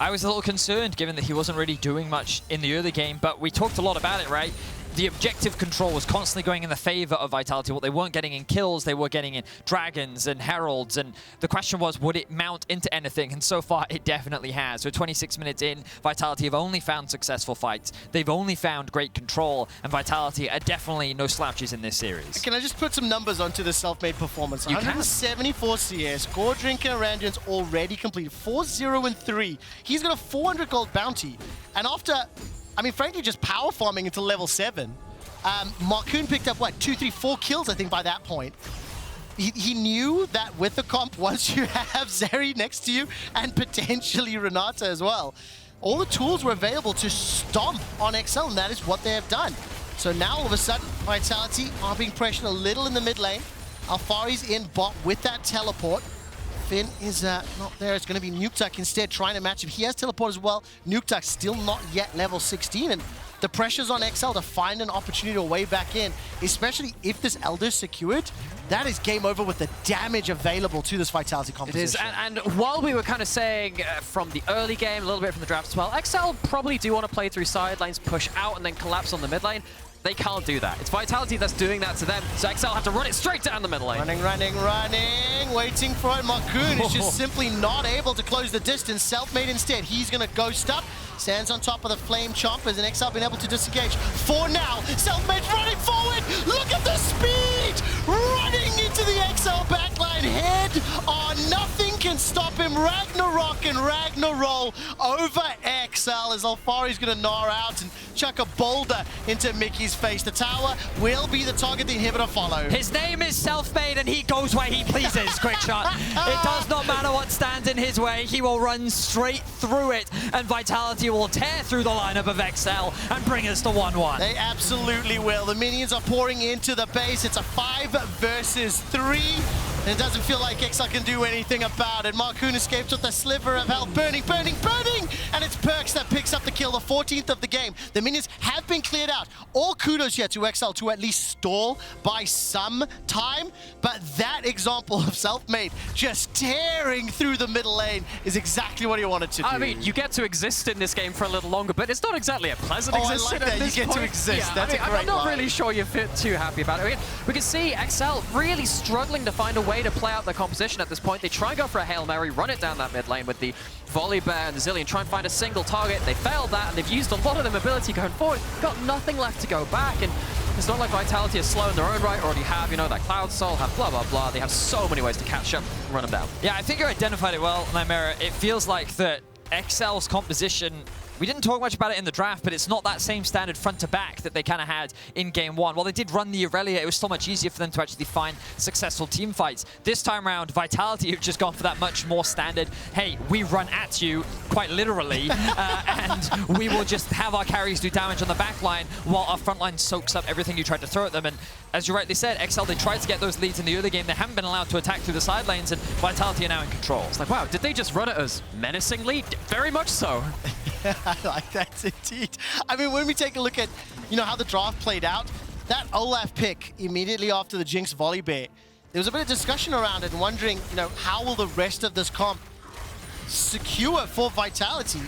I was a little concerned given that he wasn't really doing much in the early game, but we talked a lot about it, right? The objective control was constantly going in the favor of Vitality. What they weren't getting in kills, they were getting in dragons and heralds, and the question was, would it mount into anything? And so far, it definitely has. We're 26 minutes in, Vitality have only found successful fights. They've only found great control, and Vitality are definitely no slouches in this series.
Can I just put some numbers onto the Selfmade performance?
You
174 CS, Gore Drinker and Randuin's already completed, 4-0-3. He's got a 400 gold bounty, and after, I mean, frankly, just power farming until level 7. Markoon picked up, what, 2, 3, 4 kills, I think, by that point. He knew that with the comp, once you have Zeri next to you, and potentially Renata as well, all the tools were available to stomp on XL, and that is what they have done. So now, all of a sudden, Vitality are being pressured a little in the mid lane. Alphari's in bot with that teleport. Finn is not there. It's going to be Nukeduck instead trying to match him. He has teleport as well. Nukeduck still not yet level 16, and the pressure's on XL to find an opportunity to way back in, especially if this Elder's secured. That is game over with the damage available to this Vitality composition.
It is, and while we were kind of saying from the early game, a little bit from the draft as well, XL probably do want to play through side lanes, push out, and then collapse on the mid lane. They can't do that. It's Vitality that's doing that to them, so XL have to run it straight down the middle lane.
Running, waiting for it. Markoon is just simply not able to close the distance. Selfmade instead, he's going to ghost up. Stands on top of the Flame Chompers, and XL been able to disengage for now. Selfmade's running forward. Look at the speed! Running into the XL backline, head on. Nothing can stop him. Ragnarok and Ragnaroll over XL as Alphari's going to gnar out and chuck a boulder into Mickey's face. The tower will be the target, the inhibitor follow.
His name is Selfmade and he goes where he pleases, Quickshot. It does not matter what stands in his way, he will run straight through it, and Vitality will tear through the lineup of XL and bring us to 1-1.
They absolutely will. The minions are pouring into the base. It's a 5 versus 3. And it doesn't feel like XL can do anything about it. Markoon escapes with a sliver of health. Burning! And it's Perkz that picks up the kill, the 14th of the game. The minions have been cleared out. All kudos here to XL to at least stall by some time. But that example of Selfmade just tearing through the middle lane is exactly what he wanted to do.
I mean, you get to exist in this game for a little longer, but it's not exactly a pleasant existence.
I like that. You get to exist. That's a great
I'm not
line.
really sure you're too happy about it. I mean, we can see XL really struggling to find a way way to play out their composition at this point. They try and go for a Hail Mary, run it down that mid lane with the Volibear and the Zilean, try and find a single target. They failed that, and they've used a lot of their mobility going forward. Got nothing left to go back, and it's not like Vitality is slow in their own right, already have, you know, that Cloud Soul, have blah, blah, blah. They have so many ways to catch up and run them down.
Yeah, I think you identified it well, Nymaera. It feels like that XL's composition, we didn't talk much about it in the draft, but it's not that same standard front to back that they kind of had in game one. While they did run the Irelia, it was so much easier for them to actually find successful team fights. This time around, Vitality have just gone for that much more standard, hey, we run at you, quite literally, and we will just have our carries do damage on the back line while our front line soaks up everything you tried to throw at them. And as you rightly said, XL, they tried to get those leads in the early game. They haven't been allowed to attack through the side lanes, and Vitality are now in control.
It's like, wow, did they just run at us menacingly? Very much so.
Yeah, I like that indeed. I mean, when we take a look at, you know, how the draft played out, that Olaf pick immediately after the Jinx Volibear, there was a bit of discussion around it and wondering, you know, how will the rest of this comp secure for Vitality?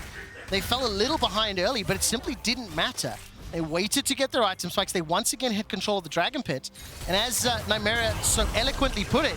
They fell a little behind early, but it simply didn't matter. They waited to get their item spikes. They once again had control of the Dragon Pit. And as Nymaera so eloquently put it,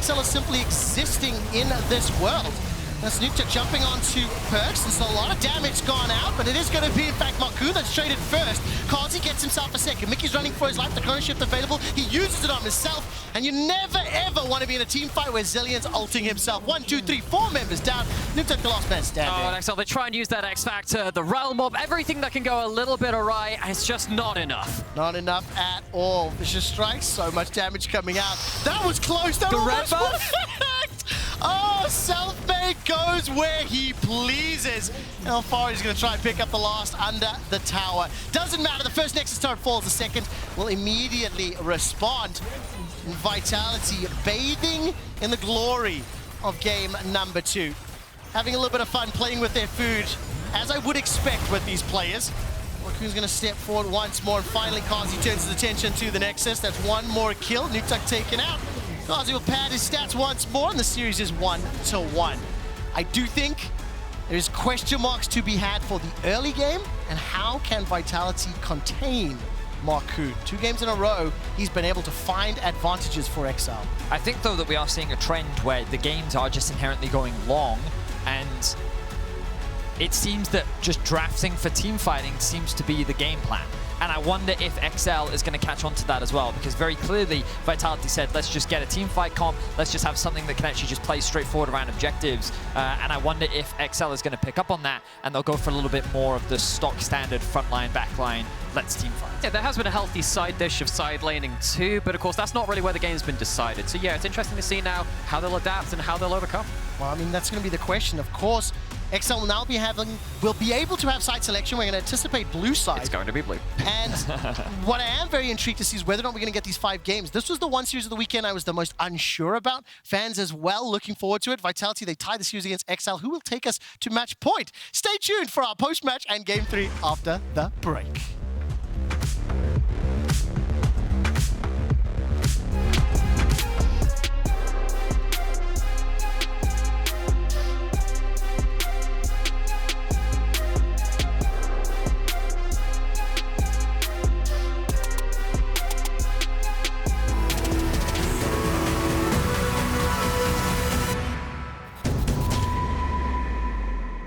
XL is simply existing in this world. That's Nukeduck jumping onto Perkz. There's a lot of damage gone out, but it is going to be, in fact, Markoon that's traded first. Carzzy gets himself a second. Mikyx running for his life. The chrono shift available. He uses it on himself. And you never, ever want to be in a team fight where Zilean's ulting himself. 1, 2, 3, 4 members down. Nukeduck the last man standing.
Oh, and XL, they try and use that X Factor, the Realm Mob, everything that can go a little bit awry, and it's just not enough.
Not enough at all. Vicious strikes, so much damage coming out. That was close. That
The
almost
red buff?
worked. Oh, Selfmade goes where he pleases. And Alphari is going to try and pick up the last under the tower. Doesn't matter. The first Nexus turret falls. The second will immediately respond. Vitality bathing in the glory of game number 2. Having a little bit of fun playing with their food, as I would expect with these players. Markoon's going to step forward once more, and finally Carzzy turns his attention to the Nexus. That's one more kill. Nukeduck taken out. Carzzy will pad his stats once more, and the series is 1-1. I do think there's question marks to be had for the early game, and how can Vitality contain Markoon? 2 games in a row, he's been able to find advantages for XL.
I think, though, that we are seeing a trend where the games are just inherently going long, and it seems that just drafting for team fighting seems to be the game plan. And I wonder if XL is going to catch on to that as well, because very clearly Vitality said, let's just get a team fight comp, let's just have something that can actually just play straightforward around objectives. And I wonder if XL is going to pick up on that, and they'll go for a little bit more of the stock standard frontline, backline, let's team fight.
Yeah, there has been a healthy side dish of side laning too, but of course that's not really where the game's been decided. So yeah, it's interesting to see now how they'll adapt and how they'll overcome.
Well, I mean, that's going to be the question. Of course, XL will now will be able to have side selection. We're going to anticipate blue side.
It's going to be blue.
And what I am very intrigued to see is whether or not we're going to get these 5 games. This was the one series of the weekend I was the most unsure about. Fans as well looking forward to it. Vitality, they tie the series against XL, who will take us to match point. Stay tuned for our post-match and game 3 after the break.